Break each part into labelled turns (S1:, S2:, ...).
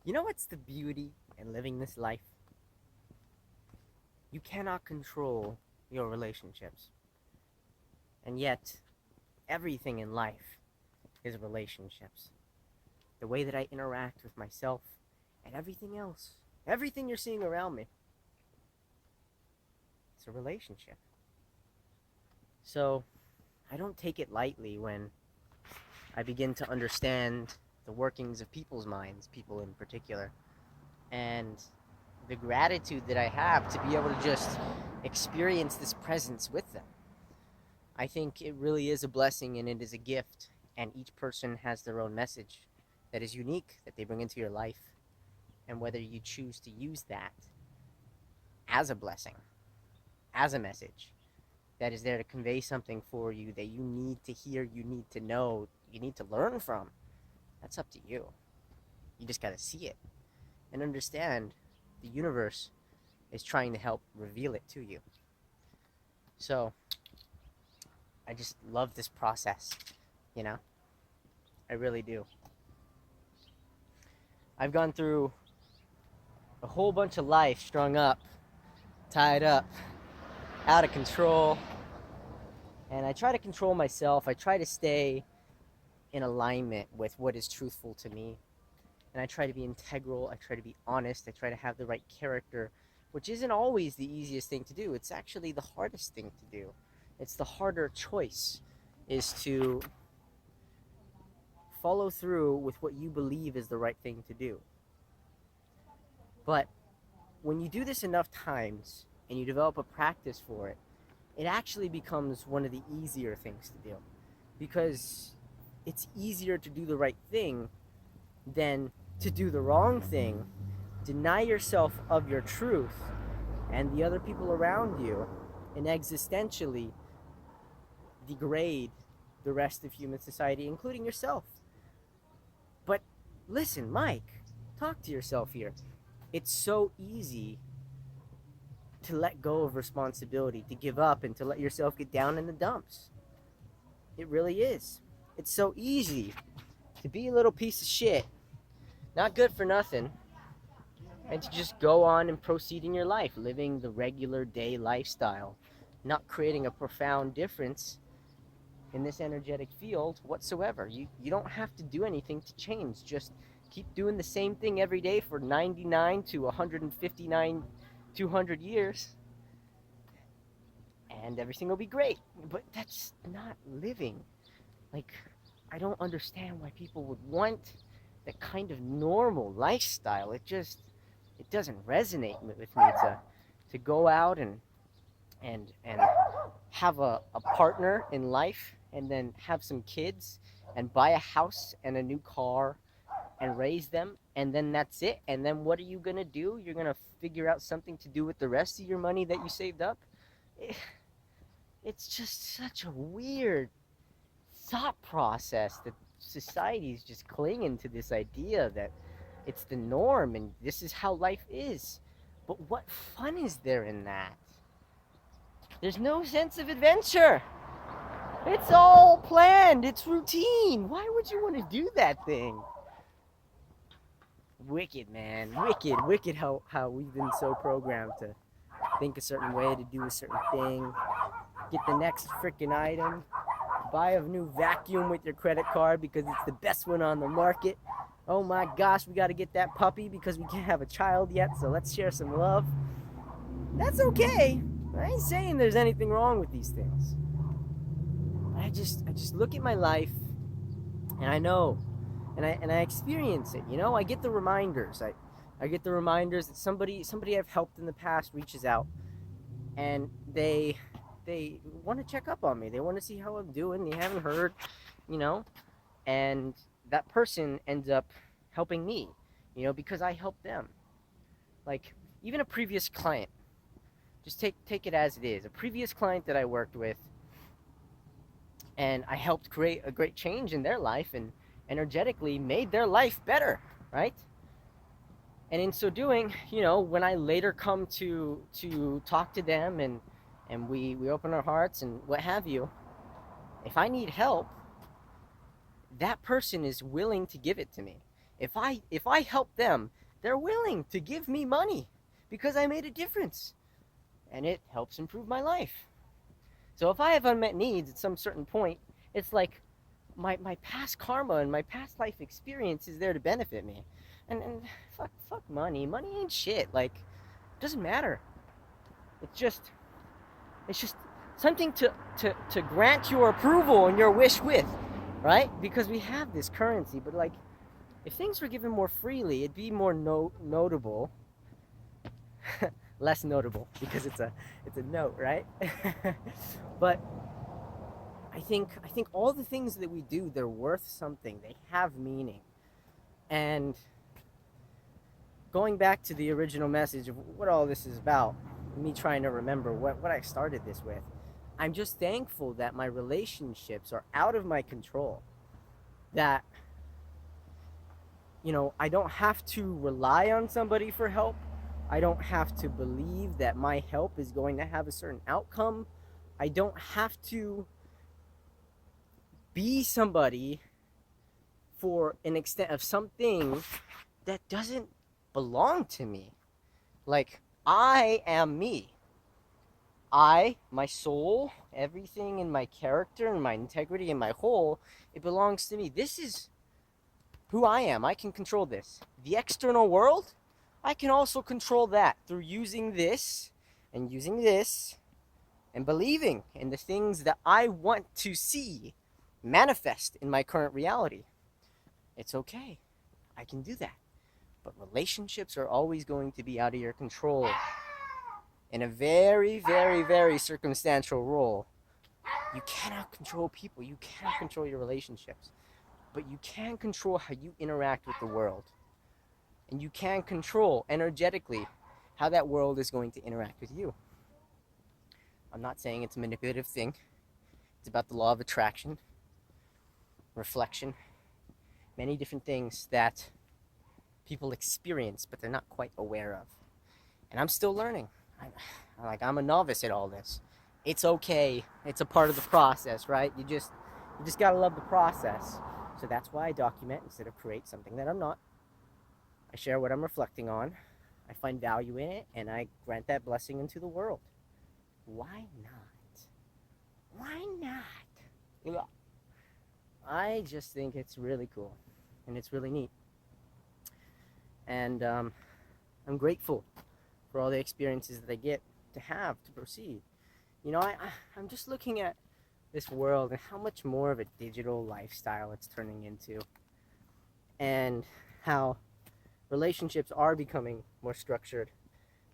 S1: You know what's the beauty in living this life? You cannot control your relationships. And yet, everything in life is relationships. The way that I interact with myself and everything else, everything you're seeing around me, it's a relationship. So, I don't take it lightly when I begin to understand the workings of people's minds, people in particular, and the gratitude that I have to be able to just experience this presence with them. I think it really is a blessing and it is a gift, and each person has their own message that is unique that they bring into your life, and whether you choose to use that as a blessing, as a message that is there to convey something for you that you need to hear, you need to know, you need to learn from, that's up to you. You just got to see it and understand the universe is trying to help reveal it to you. So I just love this process, you know? I really do. I've gone through a whole bunch of life strung up, tied up, out of control. And I try to control myself. I try to stay in alignment with what is truthful to me. And I try to be integral. I try to be honest. I try to have the right character, which isn't always the easiest thing to do. It's actually the hardest thing to do. It's the harder choice, is to follow through with what you believe is the right thing to do. But when you do this enough times and you develop a practice for it, it actually becomes one of the easier things to do, because it's easier to do the right thing than to do the wrong thing, deny yourself of your truth and the other people around you, and existentially degrade the rest of human society, including yourself. But listen, Mike, talk to yourself here. It's so easy to let go of responsibility, to give up, and to let yourself get down in the dumps. It really is. It's so easy to be a little piece of shit, not good for nothing, and to just go on and proceed in your life, living the regular day lifestyle, not creating a profound difference in this energetic field whatsoever. You don't have to do anything to change. Just keep doing the same thing every day for 99 to 159, 200 years, and everything will be great. But that's not living. Like, I don't understand why people would want that kind of normal lifestyle. It doesn't resonate with me to go out and have a partner in life, and then have some kids and buy a house and a new car and raise them, and then that's it. And then what are you gonna do? You're gonna figure out something to do with the rest of your money that you saved up? It's just such a weird thought process that society is just clinging to this idea that it's the norm and this is how life is. But what fun is there in that? There's no sense of adventure. It's all planned. It's routine. Why would you want to do that thing? Wicked, man. Wicked how we've been so programmed to think a certain way, to do a certain thing, get the next freaking item, buy a new vacuum with your credit card because it's the best one on the market. Oh my gosh, we got to get that puppy because we can't have a child yet, so let's share some love. That's okay. I ain't saying there's anything wrong with these things. I just look at my life, and I know, and I experience it. You know, I get the reminders. I get the reminders that somebody I've helped in the past reaches out, and they want to check up on me. They want to see how I'm doing. They haven't heard, you know, and that person ends up helping me, you know, because I helped them. Like, even a previous client, just take it as it is. A previous client that I worked with, and I helped create a great change in their life and energetically made their life better, right? And in so doing, you know, when I later come to talk to them and we open our hearts and what have you, if I need help, that person is willing to give it to me. If I help them, they're willing to give me money because I made a difference and it helps improve my life. So if I have unmet needs at some certain point, it's like my past karma and my past life experience is there to benefit me. And fuck money. Money ain't shit. Like, it doesn't matter. It's just it's just something to grant your approval and your wish with, right? Because we have this currency, but like if things were given more freely, it'd be more notable, less notable because it's a note, right? But I think all the things that we do, they're worth something. They have meaning. And going back to the original message of what all this is about, me trying to remember what I started this with, I'm just thankful that my relationships are out of my control. That, I don't have to rely on somebody for help. I don't have to believe that my help is going to have a certain outcome. I don't have to be somebody for an extent of something that doesn't belong to me. Like, I am me. My soul, everything in my character and my integrity and my whole, it belongs to me. This is who I am. I can control this. The external world, I can also control that through using this and believing in the things that I want to see manifest in my current reality. It's okay. I can do that. But relationships are always going to be out of your control in a very, very, very circumstantial role. You cannot control people. You cannot control your relationships. But you can control how you interact with the world. And you can control energetically how that world is going to interact with you. I'm not saying it's a manipulative thing. It's about the law of attraction, reflection, many different things that people experience, but they're not quite aware of. And I'm still learning. I'm a novice at all this. It's okay. It's a part of the process, right? You just gotta love the process. So that's why I document instead of create something that I'm not. I share what I'm reflecting on. I find value in it, and I grant that blessing into the world. Why not? Why not? I just think it's really cool, and it's really neat. And I'm grateful for all the experiences that I get to have to proceed. I'm just looking at this world and how much more of a digital lifestyle it's turning into, and how relationships are becoming more structured.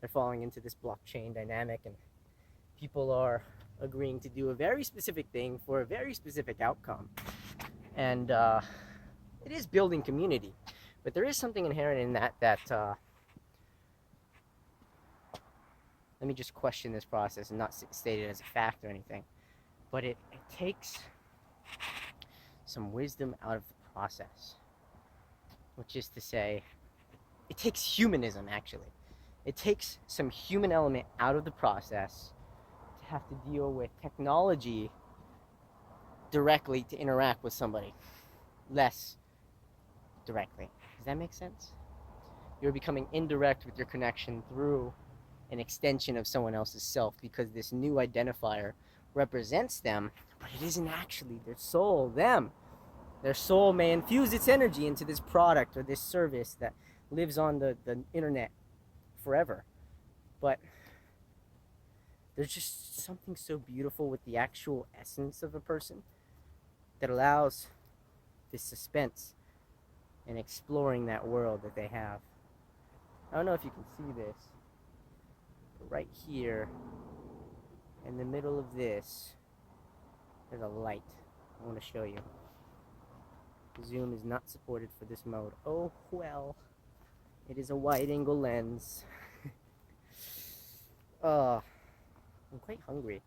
S1: They're falling into this blockchain dynamic, and people are agreeing to do a very specific thing for a very specific outcome. And it is building community, but there is something inherent in that let me just question this process and not state it as a fact or anything, but it takes some wisdom out of the process, which is to say, it takes humanism, actually. It takes some human element out of the process to have to deal with technology directly to interact with somebody, less directly. Does that make sense? You're becoming indirect with your connection through an extension of someone else's self, because this new identifier represents them, but it isn't actually their soul, them. Their soul may infuse its energy into this product or this service that lives on the internet forever. But there's just something so beautiful with the actual essence of a person that allows this suspense in exploring that world that they have. I don't know if you can see this, but right here, in the middle of this, there's a light. I want to show you. Zoom is not supported for this mode. Oh well. It is a wide-angle lens. I'm quite hungry.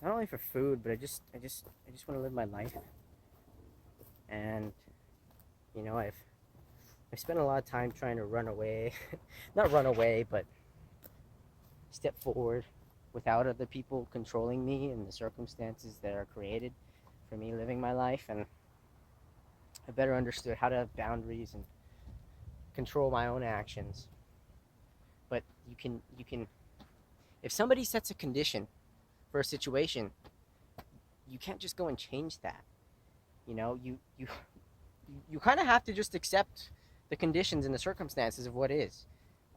S1: Not only for food, but I just want to live my life. And I've spent a lot of time trying to run away. Not run away, but step forward without other people controlling me and the circumstances that are created for me living my life, and I better understood how to have boundaries and control my own actions. But you can if somebody sets a condition for a situation, you can't just go and change that. You kind of have to just accept the conditions and the circumstances of what is.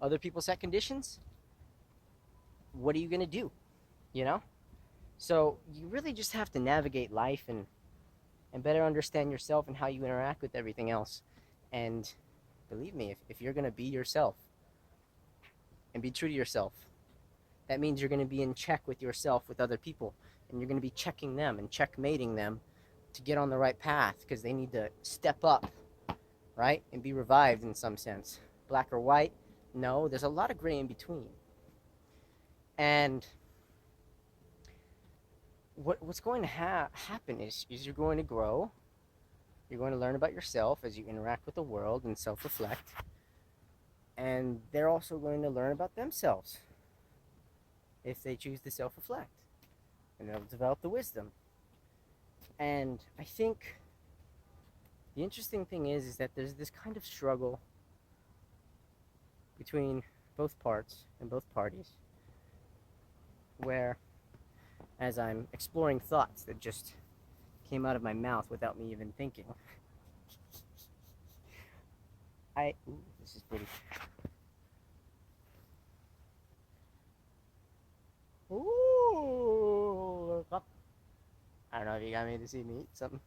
S1: Other people set conditions. What are you gonna do? You know. So you really just have to navigate life and better understand yourself and how you interact with everything else. And believe me, if you're gonna be yourself and be true to yourself, that means you're gonna be in check with yourself, with other people, and you're gonna be checking them and checkmating them to get on the right path because they need to step up, right? And be revived in some sense. Black or white? No, there's a lot of gray in between. And what's going to happen is you're going to grow. You're going to learn about yourself as you interact with the world and self-reflect. And they're also going to learn about themselves if they choose to self-reflect. And they'll develop the wisdom. And I think the interesting thing is that there's this kind of struggle between both parts and both parties where, as I'm exploring thoughts that just came out of my mouth without me even thinking, ooh, this is pretty. Ooh, I don't know if you got me to see me eat something.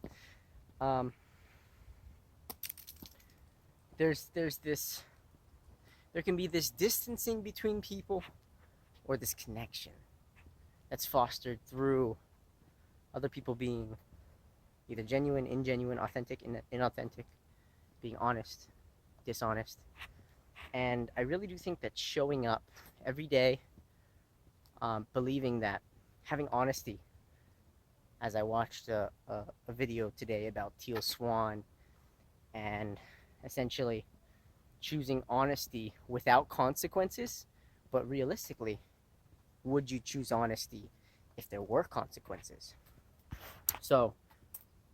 S1: There can be this distancing between people, or this connection that's fostered through other people being either genuine, ingenuine, authentic, inauthentic, being honest, dishonest. And I really do think that showing up every day, believing that, having honesty, as I watched a video today about Teal Swan, and essentially choosing honesty without consequences, but realistically, would you choose honesty if there were consequences? So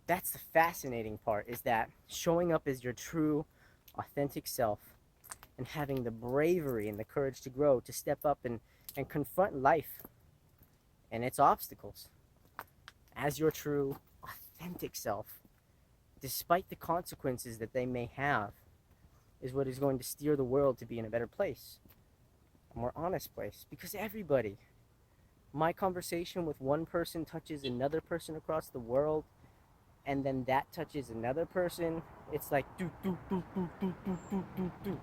S1: that's the fascinating part, is that showing up as your true, authentic self and having the bravery and the courage to grow, to step up and confront life and its obstacles as your true, authentic self, despite the consequences that they may have, is what is going to steer the world to be in a better place, a more honest place. Because everybody, my conversation with one person touches another person across the world, and then that touches another person. It's like do do do do do do do do do.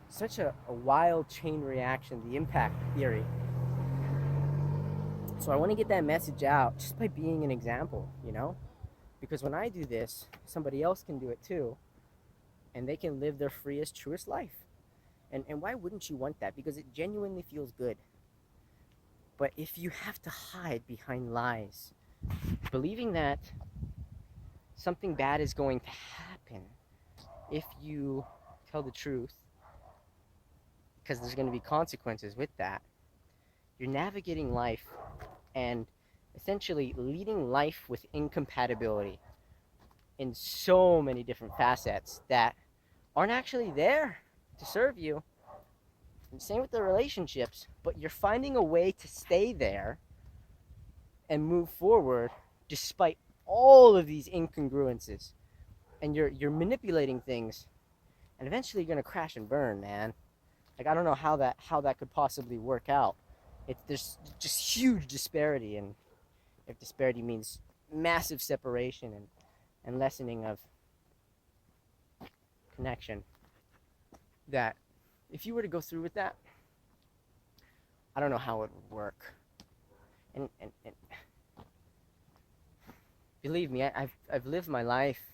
S1: Such a wild chain reaction, the impact theory. So I want to get that message out just by being an example, because when I do this, somebody else can do it too, and they can live their freest, truest life. And why wouldn't you want that? Because it genuinely feels good. But if you have to hide behind lies, believing that something bad is going to happen if you tell the truth, because there's going to be consequences with that, you're navigating life and essentially leading life with incompatibility in so many different facets that aren't actually there to serve you. And same with the relationships, but you're finding a way to stay there and move forward despite all of these incongruences. And you're manipulating things, and eventually you're gonna crash and burn, man. Like, I don't know how that could possibly work out. There's just huge disparity, and if disparity means massive separation and lessening of connection, that if you were to go through with that, I don't know how it would work. And believe me, I've lived my life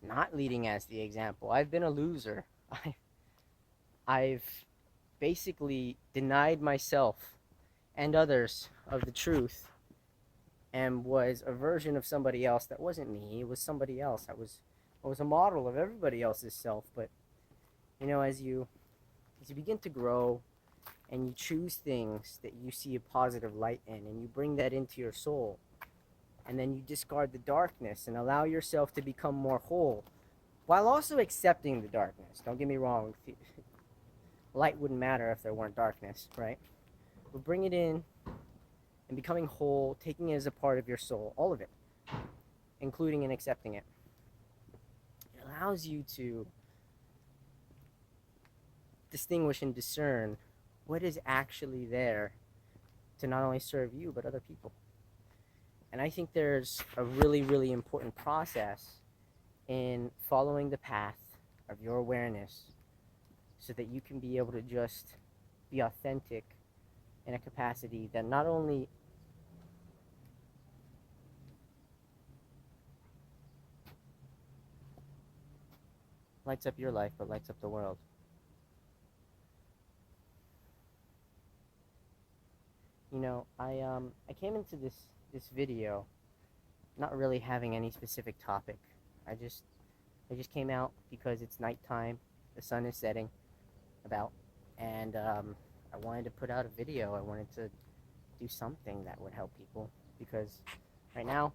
S1: not leading as the example. I've been a loser. I've basically denied myself and others of the truth, and was a version of somebody else that wasn't me. It was somebody else. I was a model of everybody else's self. But as you begin to grow and you choose things that you see a positive light in, and you bring that into your soul, and then you discard the darkness and allow yourself to become more whole, while also accepting the darkness. Don't get me wrong, light wouldn't matter if there weren't darkness, right? But bring it in and becoming whole, taking it as a part of your soul, all of it, including and accepting it. It allows you to distinguish and discern what is actually there to not only serve you, but other people. And I think there's a really, really important process in following the path of your awareness so that you can be able to just be authentic in a capacity that not only lights up your life, but lights up the world. You know, I came into this video not really having any specific topic. I just came out because it's nighttime, the sun is setting about, and I wanted to put out a video. I wanted to do something that would help people, because right now,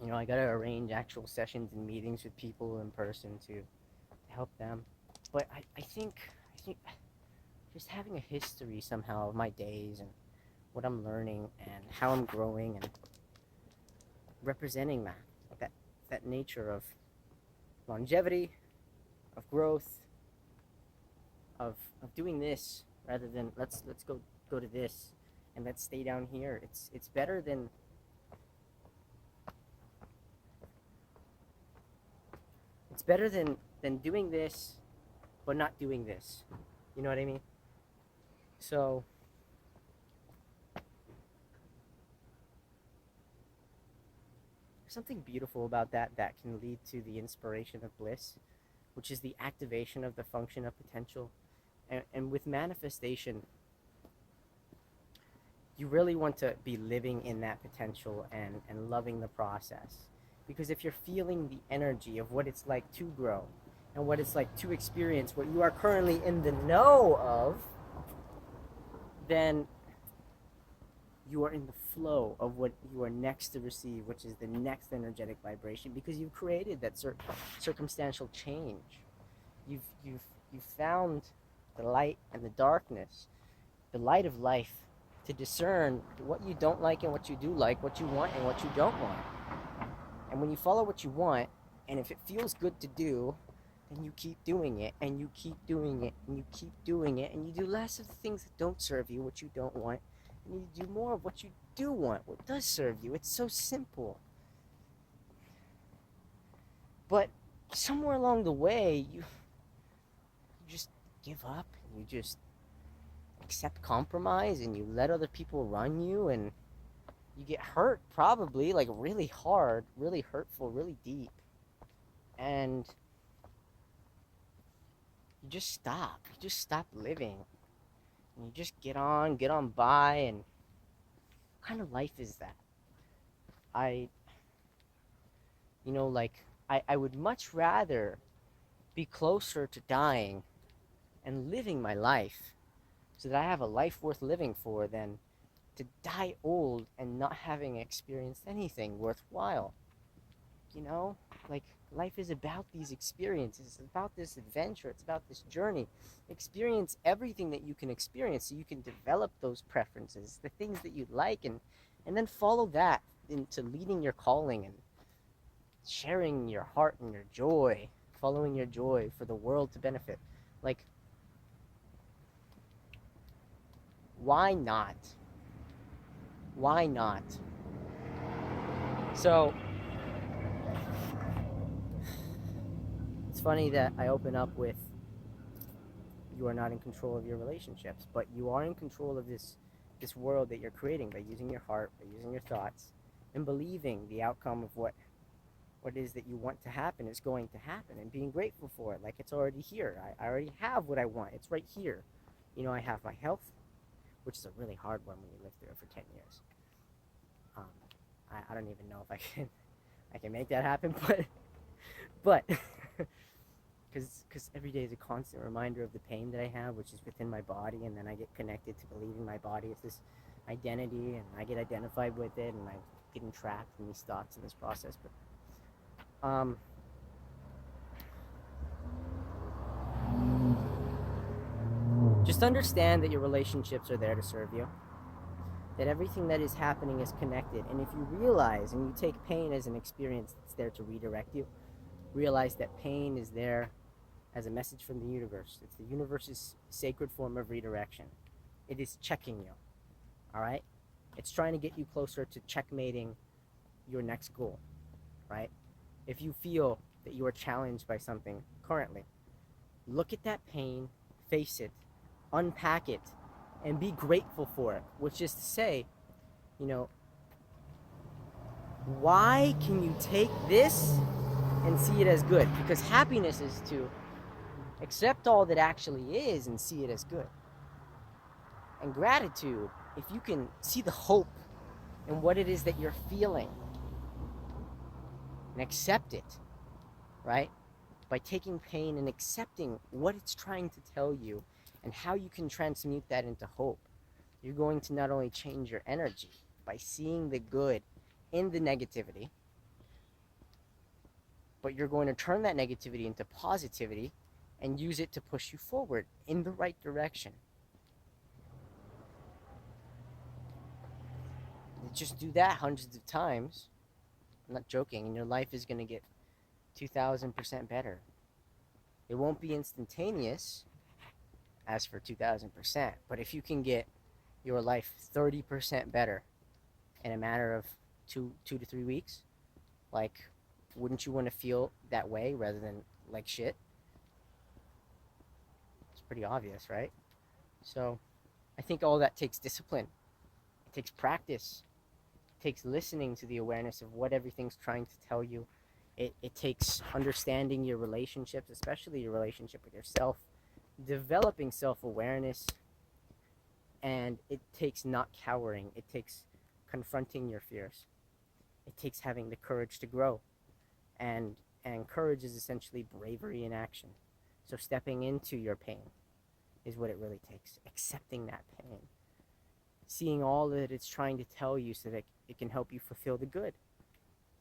S1: you know, I gotta arrange actual sessions and meetings with people in person to help them. But I think just having a history somehow of my days and what I'm learning and how I'm growing and representing that nature of longevity, of growth, of doing this rather than let's go to this and let's stay down here. It's better than doing this but not doing this. You know what I mean? So there's something beautiful about that can lead to the inspiration of bliss, which is the activation of the function of potential. And with manifestation, you really want to be living in that potential and loving the process. Because if you're feeling the energy of what it's like to grow and what it's like to experience what you are currently in the know of, then you are in the flow of what you are next to receive, which is the next energetic vibration, because you've created that circumstantial change. You've found the light and the darkness, the light of life, to discern what you don't like and what you do like, what you want and what you don't want. And when you follow what you want, and if it feels good to do, then you keep doing it, and you keep doing it, and you keep doing it, and you do less of the things that don't serve you, what you don't want, and you do more of what you do want, what does serve you. It's so simple. But somewhere along the way, you just give up, and you just accept compromise, and you let other people run you, and you get hurt, probably, like really hard, really hurtful, really deep. And you just stop living. And you just get on by, and what kind of life is that? I would much rather be closer to dying and living my life so that I have a life worth living for than to die old and not having experienced anything worthwhile. You know, like, life is about these experiences. It's about this adventure. It's about this journey. Experience everything that you can experience so you can develop those preferences, the things that you like, and then follow that into leading your calling and sharing your heart and your joy, following your joy for the world to benefit. Like, why not? Why not? So it's funny that I open up with, you are not in control of your relationships, but you are in control of this world that you're creating by using your heart, by using your thoughts, and believing the outcome of what it is that you want to happen is going to happen, and being grateful for it, like it's already here. I already have what I want. It's right here. You know, I have my health, which is a really hard one when you live through it for 10 years. I don't even know if I can make that happen, but because every day is a constant reminder of the pain that I have, which is within my body, and then I get connected to believing my body is this identity, and I get identified with it, and getting trapped in these thoughts in this process. But just understand that your relationships are there to serve you, that everything that is happening is connected. And if you realize and you take pain as an experience that's there to redirect you, realize that pain is there as a message from the universe. It's the universe's sacred form of redirection. It is checking you, all right? It's trying to get you closer to checkmating your next goal, right? If you feel that you are challenged by something currently, look at that pain, face it, unpack it, and be grateful for it, which is to say, you know, why can you take this and see it as good? Because happiness is to accept all that actually is and see it as good. And gratitude, if you can see the hope in what it is that you're feeling and accept it, right? By taking pain and accepting what it's trying to tell you and how you can transmute that into hope, you're going to not only change your energy by seeing the good in the negativity, but you're going to turn that negativity into positivity and use it to push you forward in the right direction. Just do that hundreds of times. I'm not joking, and your life is going to get 2,000% better. It won't be instantaneous, as for 2,000%, but if you can get your life 30% better in a matter of two to 3 weeks, like, wouldn't you want to feel that way rather than like shit? It's pretty obvious, right? So I think all that takes discipline. It takes practice. It takes listening to the awareness of what everything's trying to tell you. It takes understanding your relationships, especially your relationship with yourself, developing self-awareness, and it takes not cowering. It takes confronting your fears. It takes having the courage to grow. And courage is essentially bravery in action. So stepping into your pain is what it really takes. Accepting that pain. Seeing all that it's trying to tell you so that it can help you fulfill the good.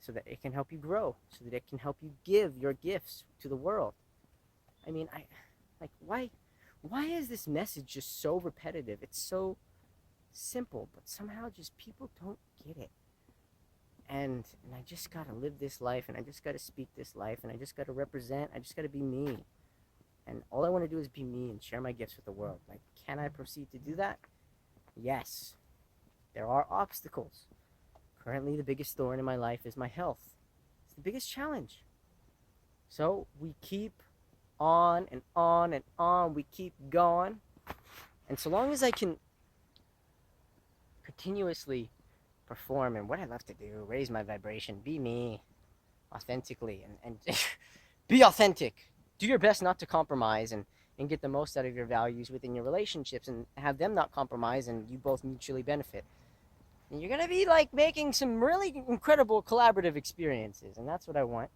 S1: So that it can help you grow. So that it can help you give your gifts to the world. I mean, why is this message just so repetitive? It's so simple, but somehow just people don't get it. And I just gotta live this life, and I just gotta speak this life, and I just gotta represent, I just gotta be me. And all I wanna do is be me and share my gifts with the world. Like, can I proceed to do that? Yes. There are obstacles. Currently, the biggest thorn in my life is my health. It's the biggest challenge. So we keep on and on and on. We keep going. And so long as I can continuously perform and what I love to do, raise my vibration, be me authentically, and be authentic. Do your best not to compromise and get the most out of your values within your relationships and have them not compromise and you both mutually benefit. And you're going to be like making some really incredible collaborative experiences, and that's what I want.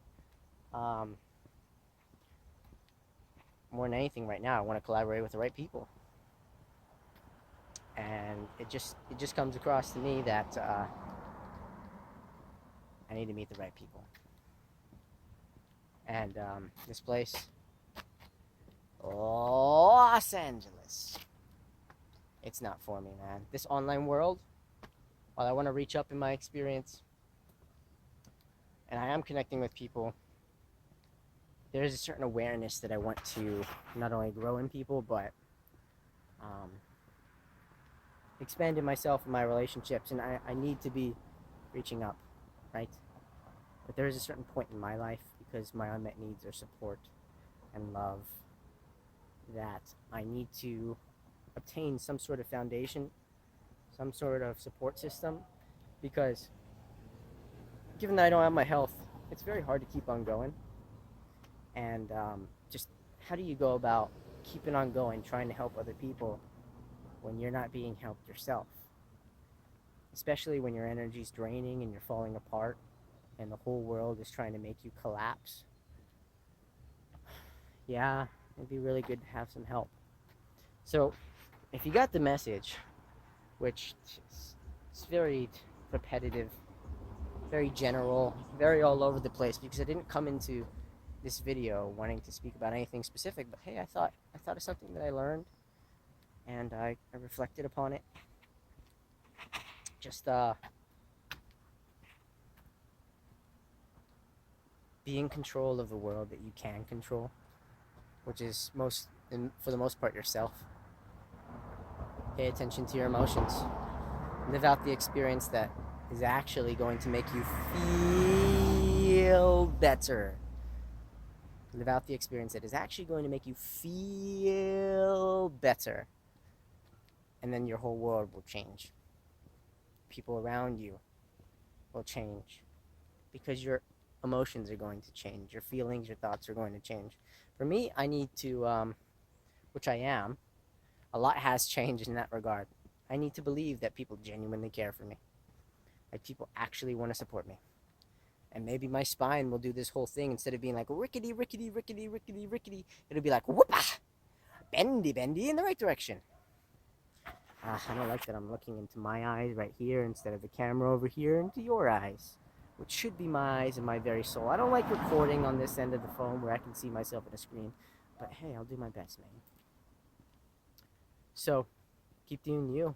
S1: More than anything right now, I want to collaborate with the right people. And it just comes across to me that I need to meet the right people. And this place, Los Angeles, it's not for me, man. This online world, while I want to reach up in my experience, and I am connecting with people, there is a certain awareness that I want to not only grow in people, but expand in myself and my relationships, and I need to be reaching up, right? But there is a certain point in my life, because my unmet needs are support and love, that I need to obtain some sort of foundation, some sort of support system, because given that I don't have my health, it's very hard to keep on going. And just how do you go about keeping on going, trying to help other people when you're not being helped yourself? Especially when your energy's draining and you're falling apart and the whole world is trying to make you collapse. Yeah, it'd be really good to have some help. So, if you got the message, which is very repetitive very general, very all over the place, because I didn't come into this video wanting to speak about anything specific, but hey, I thought of something that I learned, and I reflected upon it. Just be in control of the world that you can control, which is for the most part yourself. Pay attention to your emotions. Live out the experience that is actually going to make you feel better. Live out the experience that is actually going to make you feel better. And then your whole world will change. People around you will change. Because your emotions are going to change. Your feelings, your thoughts are going to change. For me, I need to, which I am, a lot has changed in that regard. I need to believe that people genuinely care for me. Like people actually want to support me. And maybe my spine will do this whole thing. Instead of being like rickety, rickety, rickety, rickety, rickety, it'll be like whoopah, bendy, bendy in the right direction. I don't like that I'm looking into my eyes right here instead of the camera over here into your eyes, which should be my eyes and my very soul. I don't like recording on this end of the phone where I can see myself in a screen, but hey, I'll do my best, man. So, keep doing you.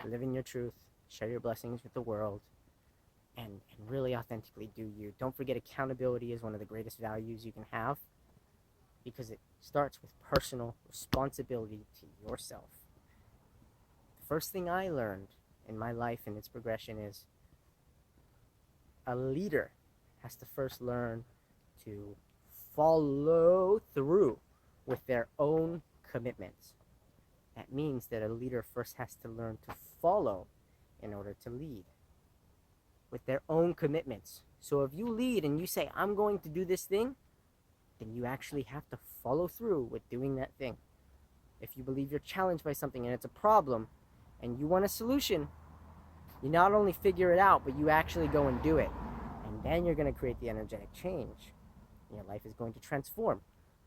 S1: Live in your truth. Share your blessings with the world. And really authentically do you. Don't forget, accountability is one of the greatest values you can have, because it starts with personal responsibility to yourself. The first thing I learned in my life and its progression is a leader has to first learn to follow through with their own commitments. That means that a leader first has to learn to follow in order to lead, with their own commitments. So if you lead and you say, I'm going to do this thing, then you actually have to follow through with doing that thing. If you believe you're challenged by something and it's a problem and you want a solution, you not only figure it out, but you actually go and do it. And then you're going to create the energetic change. And your life is going to transform.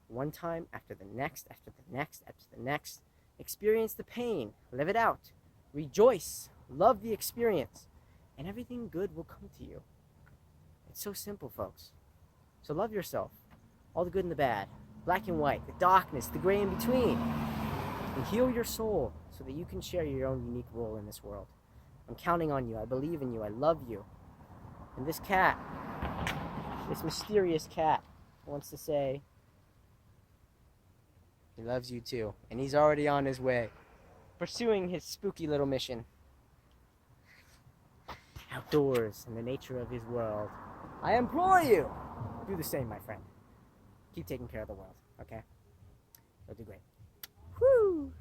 S1: One time after the next, after the next, after the next. Experience the pain. Live it out. Rejoice. Love the experience. And everything good will come to you. It's so simple, folks. So love yourself. All the good and the bad. Black and white. The darkness. The gray in between. And heal your soul so that you can share your own unique role in this world. I'm counting on you. I believe in you. I love you. And this cat, this mysterious cat, wants to say he loves you too. And he's already on his way, pursuing his spooky little mission. Outdoors, in the nature of his world. I implore you, do the same, my friend. Keep taking care of the world, okay? You'll do great. Woo!